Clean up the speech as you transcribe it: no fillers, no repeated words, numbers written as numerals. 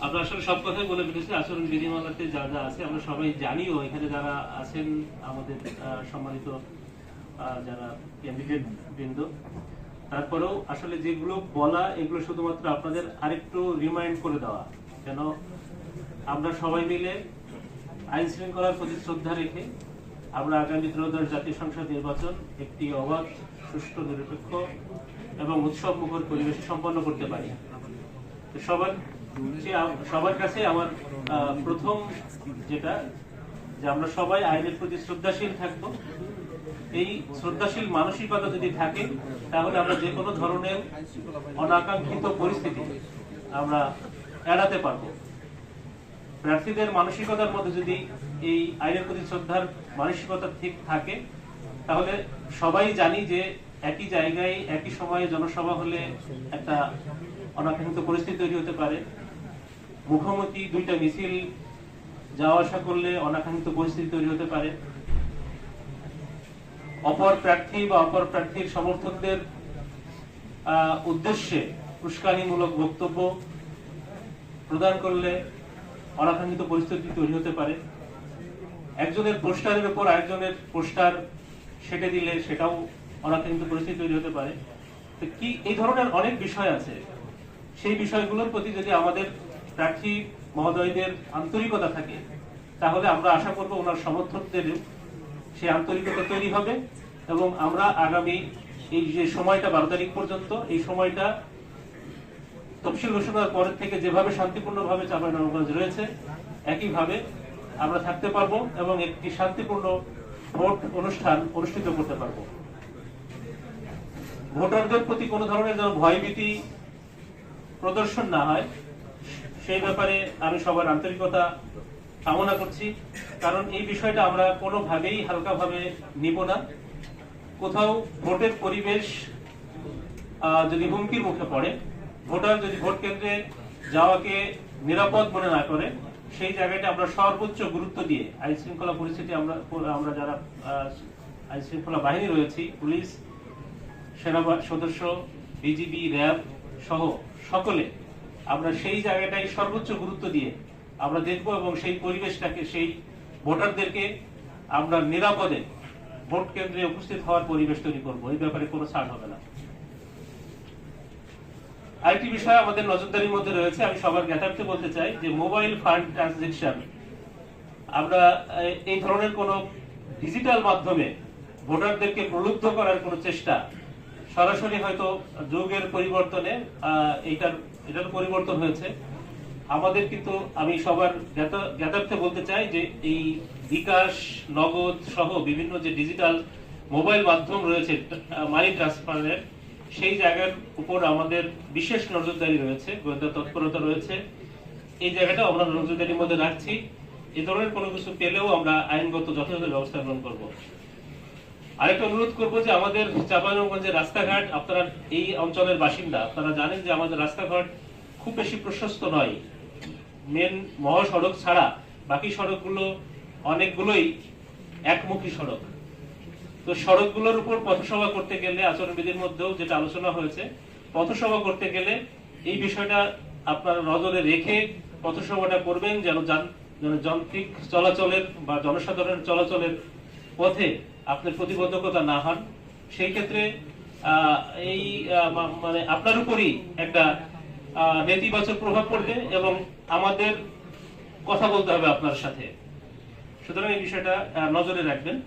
আপনারা আসলে সব কথাই বলে ফেলেছি। আচরণ বিধিমালাতে যা যা আছে আমরা সবাই জানিও। এখানে যারা আছেন আমাদের সম্মানিত যারা ক্যান্ডিডেট বৃন্দ, তারপরেও আসলে যেগুলো বলা এগুলো শুধুমাত্র আপনাদের আরেকটু রিমাইন্ড করে দেওয়া, যেন আমরা সবাই মিলে আইন শৃঙ্খলার প্রতি শ্রদ্ধা রেখে আমরা আগামী ত্রয়োদশ জাতীয় সংসদ নির্বাচন একটি অবাধ, সুষ্ঠু, নিরপেক্ষ এবং উৎসব মুখর পরিবেশে সম্পন্ন করতে পারি। সবার কাছে আমার প্রথম যেটা, যে আমরা সবাই আইনের প্রতি শ্রদ্ধাশীল থাকব। এই শ্রদ্ধাশীল মানসিকতা যদি থাকে তাহলে আমরা যে কোনো ধরনের অনাকাঙ্ক্ষিত পরিস্থিতি আমরা এড়াতে পারবো। প্রার্থীদের মানসিকতার মধ্যে যদি এই আইনের প্রতি শ্রদ্ধার মানসিকতা ঠিক থাকে তাহলে সবাই জানি যে একই জায়গায় একই সময়ে জনসভা হলে একটা অনাকাঙ্ক্ষিত পরিস্থিতি তৈরি হতে পারে। মুখোমুখি দুইটা মিছিল যাওয়া আসা করলে অনাকাঙ্ক্ষিত পরিস্থিতি তৈরি হতে পারে। অপর প্রার্থী বা অপর প্রার্থীর সমর্থকদের উদ্দেশ্যে উস্কানিমূলক বক্তব্য প্রদান করলে অনাকাঙ্ক্ষিত পরিস্থিতি তৈরি হতে পারে। একজনের পোস্টারের উপর আরেকজনের পোস্টার সেটে দিলে সেটাও অনাকাঙ্ক্ষিত পরিস্থিতি তৈরি হতে পারে। তো কি এই ধরনের অনেক বিষয় আছে। সেই বিষয়গুলোর প্রতি যদি আমাদের প্রার্থী মহোদয়দের আন্তরিকতা থাকে তাহলে আমরা আশা করব ওনার সমর্থকদের সেই আন্তরিকতা তৈরি হবে এবং আমরা আগামী এই যে সময়টা 12 তারিখ পর্যন্ত, এই সময়টা তফসিল ঘোষণার পরের থেকে যেভাবে শান্তিপূর্ণভাবে চাঁপাইনবাবগঞ্জ রয়েছে একইভাবে আমরা থাকতে পারবো এবং একটি শান্তিপূর্ণ ভোট অনুষ্ঠান অনুষ্ঠিত করতে পারবো। ভোটারদের প্রতি কোনো ধরনের যেন ভয়ভীতি প্রদর্শন না হয় সেই ব্যাপারে আমি সবার আন্তরিকতা কামনা করছি। কারণ এই বিষয়টা আমরা কোনোভাবেই হালকাভাবে নিব না। কোথাও ভোটের পরিবেশ যদি হুমকির মুখে পড়ে, ভোটার যদি ভোট কেন্দ্রে যাওয়াকে নিরাপদ মনে না করে, সেই জায়গাটা আমরা সর্বোচ্চ গুরুত্ব দিয়ে আইন শৃঙ্খলা পরিস্থিতি আমরা যারা আইন শৃঙ্খলা বাহিনী রয়েছি, পুলিশ, সেনা সদস্য, বিজিবি, র্যাব সহ সকলে আমরা সেই জায়গাটাই সর্বোচ্চ গুরুত্ব দিয়ে আমরা দেখব এবং সেই পরিবেশটাকে, সেই ভোটারদেরকে আমরা নিরাপদে ভোট কেন্দ্রে উপস্থিত হওয়ার পরিবেশ তৈরি করব। এই ব্যাপারে কোনো ছাড় হবে না। আরেকটি বিষয় আমাদের নজরদারির মধ্যে রয়েছে, আমি সবার জ্ঞাতার্থে বলতে চাই যে মোবাইল ফান্ড ট্রানজেকশন, আমরা এই ধরনের কোন ডিজিটাল মাধ্যমে ভোটারদেরকে প্রলুব্ধ করার কোন চেষ্টা, সরাসরি হয়তো যুগের পরিবর্তনে এটার পরিবর্তন হয়েছে। আমাদের কিন্তু আমি সবার জ্ঞাতার্থে বলতে চাই যে এই বিকাশ, নগদ সহ বিভিন্ন যে ডিজিটাল মোবাইল মাধ্যম রয়েছে মানি ট্রান্সফারের, সেই জায়গার উপর আমাদের বিশেষ নজরদারি রয়েছে, গোয়েন্দা তৎপরতা রয়েছে। এই জায়গাটা আমরা নজরদারির মধ্যে রাখছি। এই ধরনের কোনো কিছু পেলেও আমরা আইনগত যথাযথ ব্যবস্থা গ্রহণ করব। আরেকটা অনুরোধ করব যে আমাদের চাঁপাইনবাবগঞ্জের রাস্তাঘাট, আপনারা এই অঞ্চলের বাসিন্দা, আপনারা জানেন যে আমাদের রাস্তাঘাট খুব বেশি প্রশস্ত নয়। মেন মহাসড়ক ছাড়া বাকি সড়কগুলো অনেকগুলোই একমুখী সড়ক। তো সড়কগুলোর উপর পথসভা করতে গেলে, আচরণবিধির মধ্যেও যেটা আলোচনা হয়েছে, পথসভা করতে গেলে এই বিষয়টা আপনারা নজরে রেখে পথসভাটা করবেন, যেন যান্ত্রিক চলাচলের বা জনসাধারণের চলাচলের পথে আপনার প্রতিবন্ধকতা না হন। সেই ক্ষেত্রে এই মানে আপনার উপরই একটা নেতিবাচক প্রভাব পড়বে এবং আমাদের কথা বলতে হবে আপনার সাথে। সুতরাং এই বিষয়টা নজরে রাখবেন।